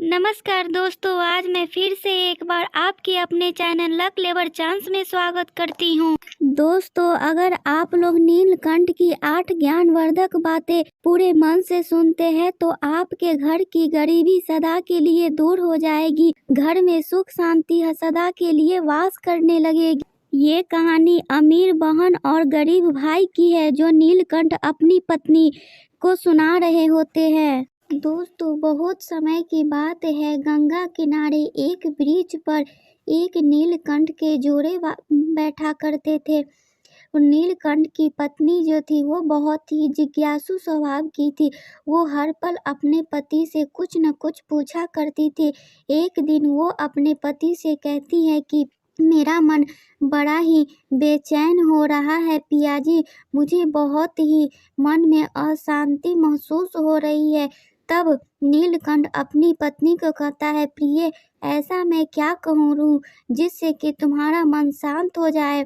नमस्कार दोस्तों, आज मैं फिर से एक बार आपके अपने चैनल लक लेवर चांस में स्वागत करती हूँ। दोस्तों, अगर आप लोग नीलकंठ की 8 ज्ञानवर्धक बातें पूरे मन से सुनते हैं तो आपके घर की गरीबी सदा के लिए दूर हो जाएगी। घर में सुख शांति सदा के लिए वास करने लगेगी। ये कहानी अमीर बहन और गरीब भाई की है जो नीलकंठ अपनी पत्नी को सुना रहे होते हैं। दोस्तों, बहुत समय की बात है। गंगा किनारे एक ब्रिज पर एक नीलकंठ के जोड़े बैठा करते थे। नीलकंठ की पत्नी जो थी वो बहुत ही जिज्ञासु स्वभाव की थी। वो हर पल अपने पति से कुछ न कुछ पूछा करती थी। एक दिन वो अपने पति से कहती है कि मेरा मन बड़ा ही बेचैन हो रहा है पियाजी, मुझे बहुत ही मन में अशांति महसूस हो रही है। तब नीलकंठ अपनी पत्नी को कहता है, प्रिय, ऐसा मैं क्या कहूँ जिससे कि तुम्हारा मन शांत हो जाए।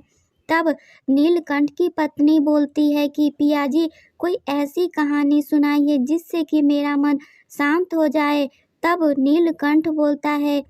तब नीलकंठ की पत्नी बोलती है कि पियाजी, कोई ऐसी कहानी सुनाइए जिससे कि मेरा मन शांत हो जाए। तब नीलकंठ बोलता है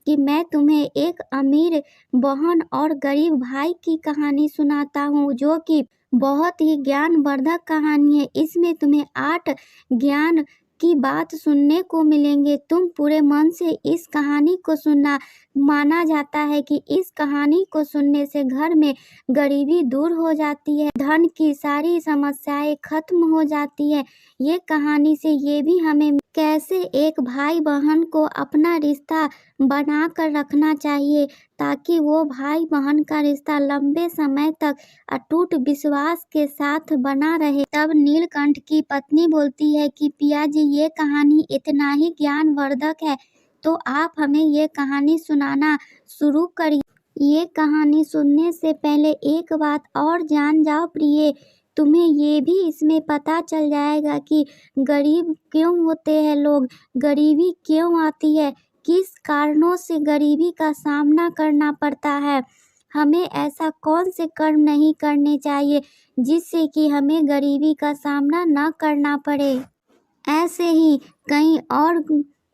कि मैं तुम्हें एक अमीर बहन और गरीब भाई की कहानी सुनाता हूँ, जो कि बहुत ही ज्ञानवर्धक कहानी है। इसमें तुम्हें 8 ज्ञान की बात सुनने को मिलेंगे। तुम पूरे मन से इस कहानी को सुनना। माना जाता है कि इस कहानी को सुनने से घर में गरीबी दूर हो जाती है, धन की सारी समस्याएं खत्म हो जाती है। ये कहानी से ये भी हमें कैसे एक भाई बहन को अपना रिश्ता बना कर रखना चाहिए ताकि वो भाई बहन का रिश्ता लंबे समय तक अटूट विश्वास के साथ बना रहे। तब नीलकंठ की पत्नी बोलती है कि पियाजी, ये कहानी इतना ही ज्ञानवर्धक है तो आप हमें ये कहानी सुनाना शुरू करिए। ये कहानी सुनने से पहले एक बात और जान जाओ प्रिय, तुम्हें ये भी इसमें पता चल जाएगा कि गरीब क्यों होते हैं लोग, गरीबी क्यों आती है, किस कारणों से गरीबी का सामना करना पड़ता है। हमें ऐसा कौन से कर्म नहीं करने चाहिए जिससे कि हमें गरीबी का सामना न करना पड़े। ऐसे ही कई और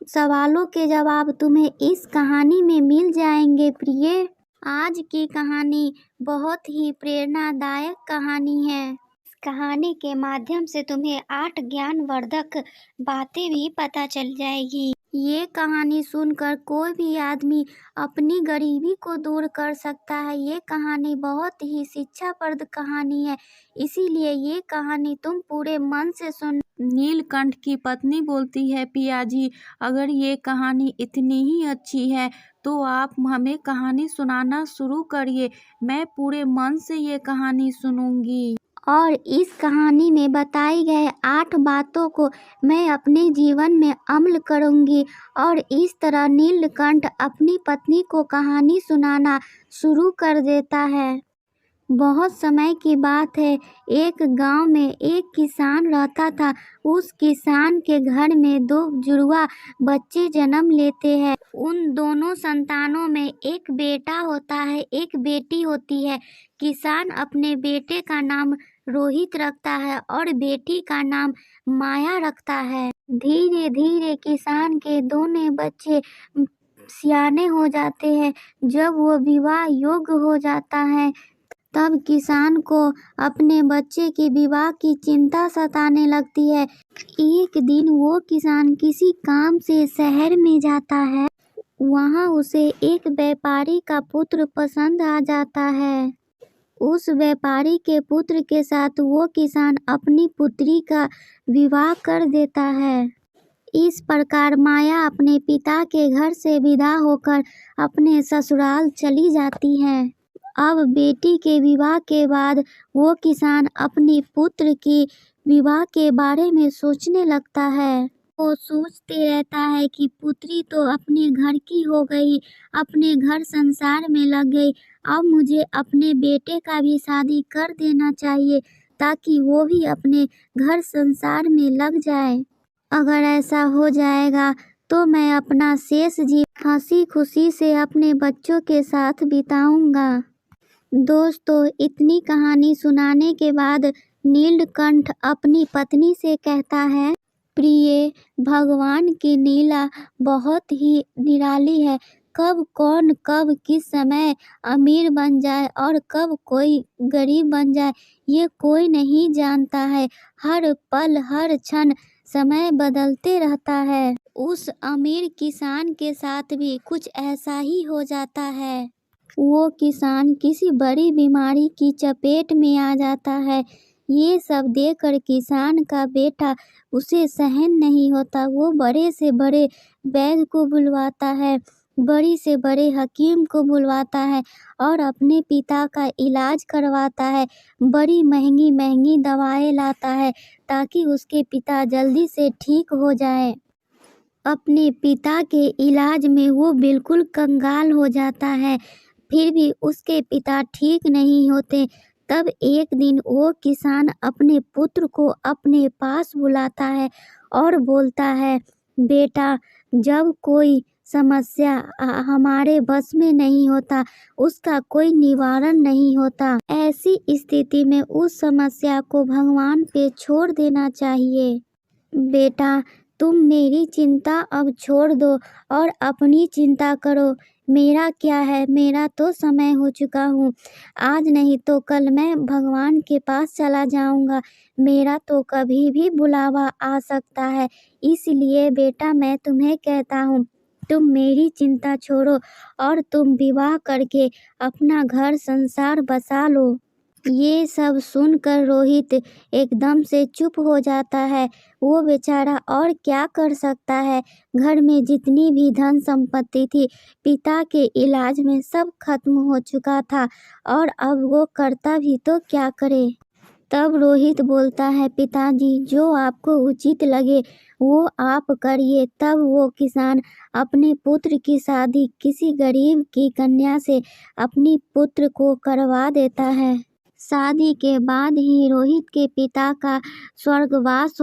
सवालों के जवाब तुम्हें इस कहानी में मिल जाएंगे प्रिय। आज की कहानी बहुत ही प्रेरणादायक कहानी है। इस कहानी के माध्यम से तुम्हें 8 ज्ञानवर्धक बातें भी पता चल जाएगी। ये कहानी सुनकर कोई भी आदमी अपनी गरीबी को दूर कर सकता है। ये कहानी बहुत ही शिक्षाप्रद कहानी है, इसीलिए ये कहानी तुम पूरे मन से सुन। नीलकंठ की पत्नी बोलती है, पियाजी, अगर ये कहानी इतनी ही अच्छी है तो आप हमें कहानी सुनाना शुरू करिए। मैं पूरे मन से ये कहानी सुनूंगी और इस कहानी में बताई गए 8 बातों को मैं अपने जीवन में अमल करूंगी। और इस तरह नीलकंठ अपनी पत्नी को कहानी सुनाना शुरू कर देता है। बहुत समय की बात है, एक गांव में एक किसान रहता था। उस किसान के घर में 2 जुड़वा बच्चे जन्म लेते हैं। उन दोनों संतानों में एक बेटा होता है, एक बेटी होती है। किसान अपने बेटे का नाम रोहित रखता है और बेटी का नाम माया रखता है। धीरे धीरे किसान के दोनों बच्चे सियाने हो जाते हैं। जब वो विवाह योग्य हो जाता है तब किसान को अपने बच्चे के विवाह की चिंता सताने लगती है। एक दिन वो किसान किसी काम से शहर में जाता है। वहाँ उसे एक व्यापारी का पुत्र पसंद आ जाता है। उस व्यापारी के पुत्र के साथ वो किसान अपनी पुत्री का विवाह कर देता है। इस प्रकार माया अपने पिता के घर से विदा होकर अपने ससुराल चली जाती है। अब बेटी के विवाह के बाद वो किसान अपनी पुत्र की विवाह के बारे में सोचने लगता है। वो सोचते रहता है कि पुत्री तो अपने घर की हो गई, अपने घर संसार में लग गई। अब मुझे अपने बेटे का भी शादी कर देना चाहिए ताकि वो भी अपने घर संसार में लग जाए। अगर ऐसा हो जाएगा तो मैं अपना शेष जीवन हंसी खुशी से अपने बच्चों के साथ बिताऊंगा। दोस्तों, इतनी कहानी सुनाने के बाद नीलकंठ अपनी पत्नी से कहता है, प्रिय भगवान की लीला बहुत ही निराली है। कब कौन कब किस समय अमीर बन जाए और कब कोई गरीब बन जाए, ये कोई नहीं जानता है। हर पल हर क्षण समय बदलते रहता है। उस अमीर किसान के साथ भी कुछ ऐसा ही हो जाता है। वो किसान किसी बड़ी बीमारी की चपेट में आ जाता है। ये सब देखकर किसान का बेटा उसे सहन नहीं होता। वो बड़े से बड़े वैद्य को बुलवाता है, बड़ी से बड़े हकीम को बुलवाता है और अपने पिता का इलाज करवाता है। बड़ी महंगी महंगी दवाएं लाता है ताकि उसके पिता जल्दी से ठीक हो जाए। अपने पिता के इलाज में वो बिल्कुल कंगाल हो जाता है, फिर भी उसके पिता ठीक नहीं होते। तब एक दिन वो किसान अपने पुत्र को अपने पास बुलाता है और बोलता है, बेटा, जब कोई समस्या हमारे बस में नहीं होता, उसका कोई निवारण नहीं होता, ऐसी स्थिति में उस समस्या को भगवान पे छोड़ देना चाहिए। बेटा, तुम मेरी चिंता अब छोड़ दो और अपनी चिंता करो। मेरा क्या है, मेरा तो समय हो चुका हूँ। आज नहीं तो कल मैं भगवान के पास चला जाऊँगा। मेरा तो कभी भी बुलावा आ सकता है। इसलिए बेटा, मैं तुम्हें कहता हूँ, तुम मेरी चिंता छोड़ो और तुम विवाह करके अपना घर संसार बसा लो। ये सब सुनकर रोहित एकदम से चुप हो जाता है। वो बेचारा और क्या कर सकता है। घर में जितनी भी धन संपत्ति थी, पिता के इलाज में सब खत्म हो चुका था और अब वो करता भी तो क्या करे। तब रोहित बोलता है, पिताजी, जो आपको उचित लगे वो आप करिए। तब वो किसान अपने पुत्र की शादी किसी गरीब की कन्या से अपनी पुत्र को करवा देता है। शादी के बाद ही रोहित के पिता का स्वर्गवास